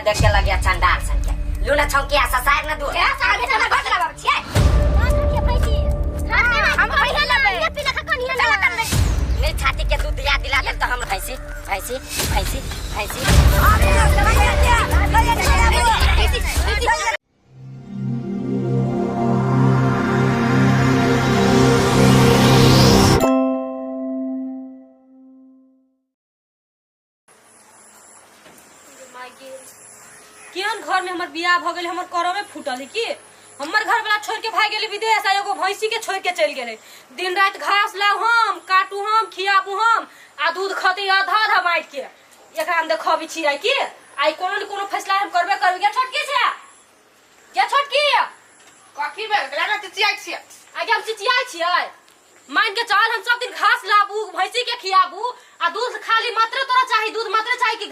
देख के लगे चंडाल सन के लूना छौकी आसा साइड न दू ए साइड में ना घट लगा छिए के भैंसी हम भैया लेबे ये पीला खकन हिया लगा कर नहीं छाती के दूध दिया दिला दे तो हम भैंसी भैंसी भैंसी भैंसी केहन घर में हमर बियाह भ गेल हमर करो में फूटल है की हमर घर वाला छोड़ के भाग गेली विदेश आ एगो भैंसी के छोड़ के चल गेले दिन रात घास लाऊ हम काटू हम खियाबू हम आ दूध खते आधा आधा बांट के एकरा हम देखबी छी आई की आई कोनो न कोनो फैसला हम करबे करबे के छोटकी से के छोटकी कथी भेल गला चिचियाई छी आगे हम चिचियाई छियै मान के चल हम सब दिन घास लाबू भैंसी के खियाबू आ दूध खाली मात्र तोरा चाहिए दूध मात्र चाहिए कि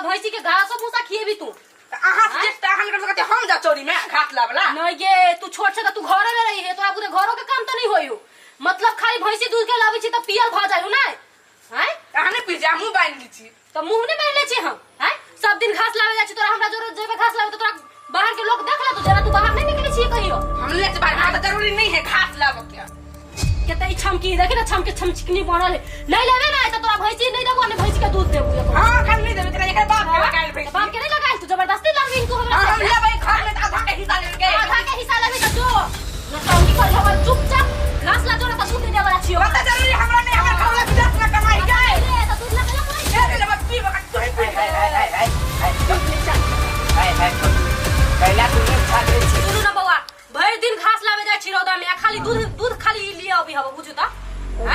भैंसी के घास भूसा खिएबी तू आहा जेटा हम कर सकते हम जा चोरी में घास लावला नहीं ये तू छोट से तू घरे में रही है तोरा पूरे घरों के काम तो नहीं होयू मतलब खाली भैंसी दूध के लावी छी त पियल भ जायू नै हैं कहने पी जा मुंह बांध ली छी तो मुंह नहीं बांध ले छी हम हैं सब दिन घास लावे जा छी तोरा हमरा जरूरत जेबे घास लावे तो तोरा बाहर के लोग देखला तो जरा तू बाहर नहीं निकले छी कहियो हम ले बाहर हां जरूरी नहीं है घास लाव के केते ई छमकी देखि ना छमके छमचिकनी बनल नहीं लेवे ना त तोरा भैंसी नहीं देबो ने भैंसी के दूध देबो हां खाली नहीं देबे तेरा एक बाप के लगाइल भैंसी बाप के नहीं लगाइल तू जबरदस्ती लावी तू हमरा हम ले भाई घर में आधा के हिस्सा लेके आधा के हिस्सा लेबे त जो न छमकी कर हम चुपचाप घास ला जो ना दूध दे वाला छियो बता जरूरी हमरा नहीं हमरा घर वाला विदेश में कमाई गए ले त दूध लगा ए ले बत्ती वक्त तो कैला तू छा दे छी सुनु ना बउआ भर दिन घास लावे जा छी रौदा में खाली दूध खाली लिए अभी हबो बुझू त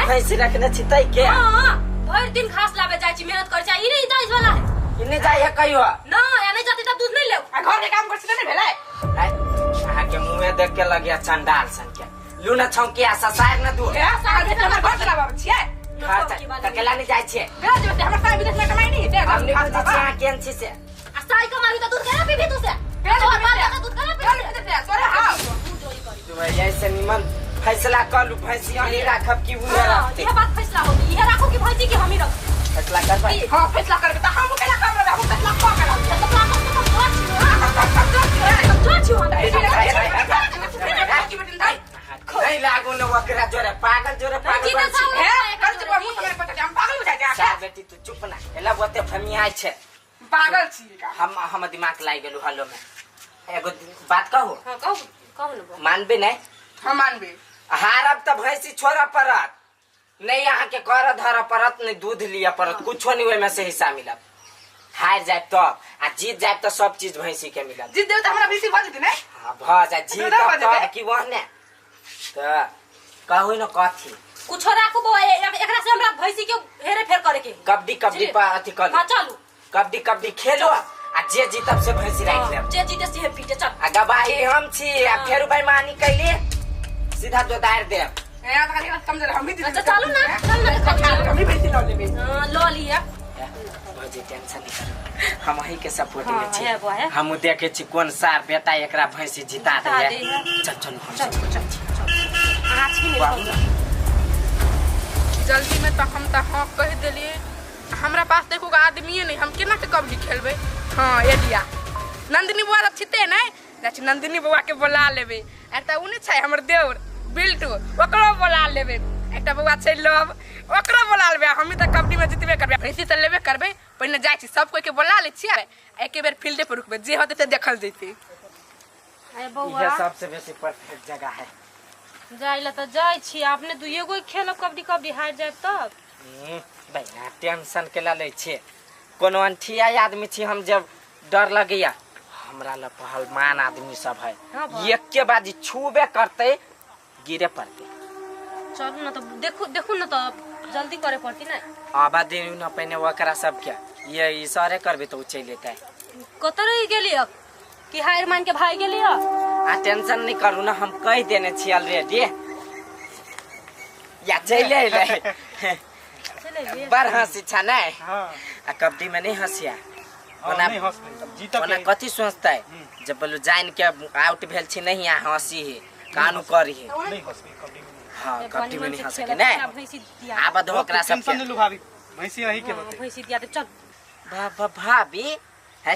भैंसी रखने छी तई के हां भर दिन घास लावे जा छी मेहनत कर छी ई नहीं जाइज वाला है इने जाय है कहियो ना या नहीं जाती त दूध नहीं ले घर के काम करछ नहीं भेलै आहा के मुंह देख के लगे चंडाल सन के लूना छौकी आसा साइड न दू ए साइड में हमर घर चलाबा छिए त केला नहीं जाय छे भेज देते हमर साइड विदेश में कमाई नहीं है हमने बुझी छिया केन छी से आ साई कमाई त दूध केना पीबी तू से भेज तोर बाप का दूध केना पीबी देते तोरे हां तू ऐसे निमन फैसला कर लू भैंसी यही राखब की उहे रखते ये बात फैसला होगी ये राखो कि भैंसी की हम ही रख फैसला कर भाई हां फैसला करके त हम केला काम रहा हम फैसला को करा तो प्लान तो जो नहीं लागो न वकरा जोरे पागल बन छी है कर तो मुंह समय पता हम पागल हो जाए सा बेटी तू चुप ना एला बते फमिया छै पागल छी का हम दिमाग लाई गेलु हलो में एगो बात कहू हां कहू न मानबे नहीं हम मानबे हारब त भैंसी छोड़ा परत नहीं यहाँ के कर धर परत नहीं दूध लिया परत कुछो नहीं में से हिस्सा मिलत हार जाए तो आ जीत जाए तो सब चीज भैंसी के मिलत जीत देव त हमरा भैंसी भज देते नहीं हां भ जा जीत तब की वहने त कहू न कथी कुछो राखू बो एकरा से हमरा भैंसी के हेरे फेर करे के कबड्डी पर अथी कर हां चलू कबड्डी खेलो आ जे जीतब से भैंसी राख लेब जे जीते से पीटे चल आ गवाही हम छी आ फेर बेईमानी कैले सीधा दो दायर देब ए आ त कम जरा हम भी अच्छा चलू ना चल ना हम भी भैंसी ल लेबे हां लो लिया भौजी टेंशन नहीं कर हम वही के सपोर्ट में हाँ, छी है वो है। हम देखे छी कोन सार बेटा एकरा भैंसी जिता दे चल आज की नहीं जल्दी में तो हम तो हाँ कह दिलिए हमरा पास देखो आदमी नहीं हम केना के कबड्डी खेलबे हाँ एलिया नंदिनी बुआ छिते नहीं जाछि नंदिनी बुआ के बोला लेबे एकटा उने छै हमर देवर बिल्टू ओकरो बोला लेबे एकटा बुआ छै लव ओकरो बोला लेबे हम त कबड्डी में जितबे करबे भैंसी त लेबे करबे पहिने जाइ छी सब कोई के बोला ले छियै एके बेर फील्डे पर रुकबे जे होते त देखल जैते अरे बउआ ये सबसे बेसी परफेक्ट जगह है जाइला त जाय छी आपने दुइये गो खेलब कबड्डी हार जाब तब भैया टेंशन के लै छे कोनो अंठिया आदमी छी हम जब डर लगैया हमरा ल पहलवान आदमी सब है एक के बाजी छूबे करते गिरे पड़ते चलू ना तो देखू ना तो जल्दी करे पड़ती ना आबा दिन न पहने वकरा सब क्या ये इशारे करबे तो चल लेता है कतर गेली कि हार मान के भाई गेली आ टेंशन नहीं करू ना हम कह देने छी ऑलरेडी या चले ले बार हंसी छा नहीं हां आ कबड्डी में नहीं हंसिया ओना नहीं हंस जीतब ओना कथी सोचता है जब बोलो जान के आउट भेल छी नहीं आ हंसी है कानू करी है नहीं हंसबे कबड्डी में हां कबड्डी में नहीं हंस के नहीं आबा दो ओकरा सब टेंशन नहीं लो भाभी भैंसी यही के होते भैंसी दिया तो चल भाभी है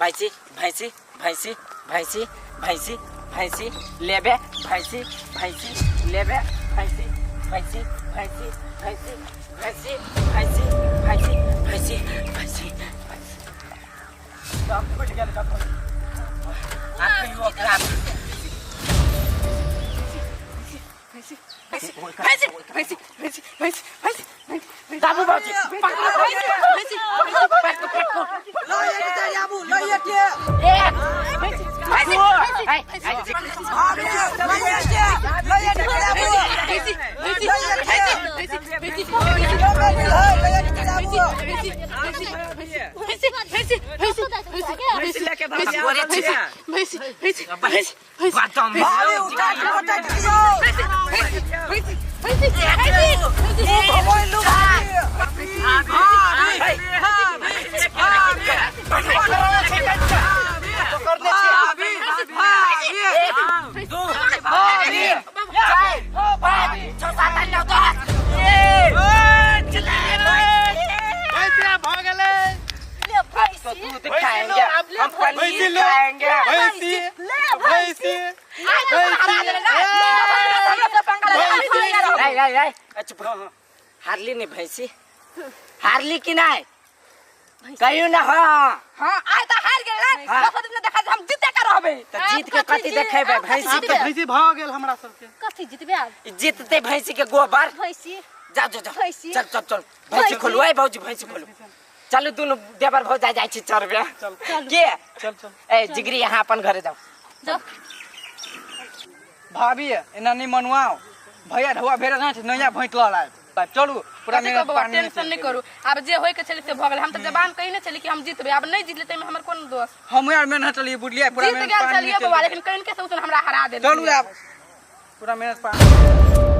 भैंसी भैंसी भैंसी भैंसी भैंसी भैंसी लेबे भैंसी भैंसी लेबे भैंसी भैंसी भैंसी भैंसी भैंसी भैंसी भैंसी भैंसी भैंसी सब फुट गेल कखन आपके वो खराब भैंसी भैंसी भैंसी भैंसी भैंसी भैंसी बाबू बाबू भैंसी हारली नहीं भैंसी हारली की नहीं कहियो ना हां आय त हार गेल बस दिन देखा हम जीते का रहबे तो जीत के कथी देखेबे भैंसी के भैंसी भाग गेल हमरा सबके कथी जीतबे आज जीतते भैंसी के गोबर भैंसी जा जा जा भैंसी। चल चल चल भैंसी खोलो ए भौजी भैंसी खोलो चलो दोनों देवर भौ जाय छी चरबे के चल चल ए जिगरी यहां अपन घरे जाओ जाओ भाभी एना नहीं मनुआओ भैया ढवा भेरे ना नया भैंस लड़ाए चलू पूरा कथी को बाबा टेंशन नहीं करू अब जे होय के चली से भ गेल हम त जबान कहि न चली कि हम जीतबे अब नहीं जीतले त हमर कोन दोष हम यार मेहनत चलिए बुढ़लिया पूरा जीत मेहनत गेल पानी चलिए बाबा लेकिन कहीं के से हमरा हरा दे चलू यार पूरा मेहनत पानी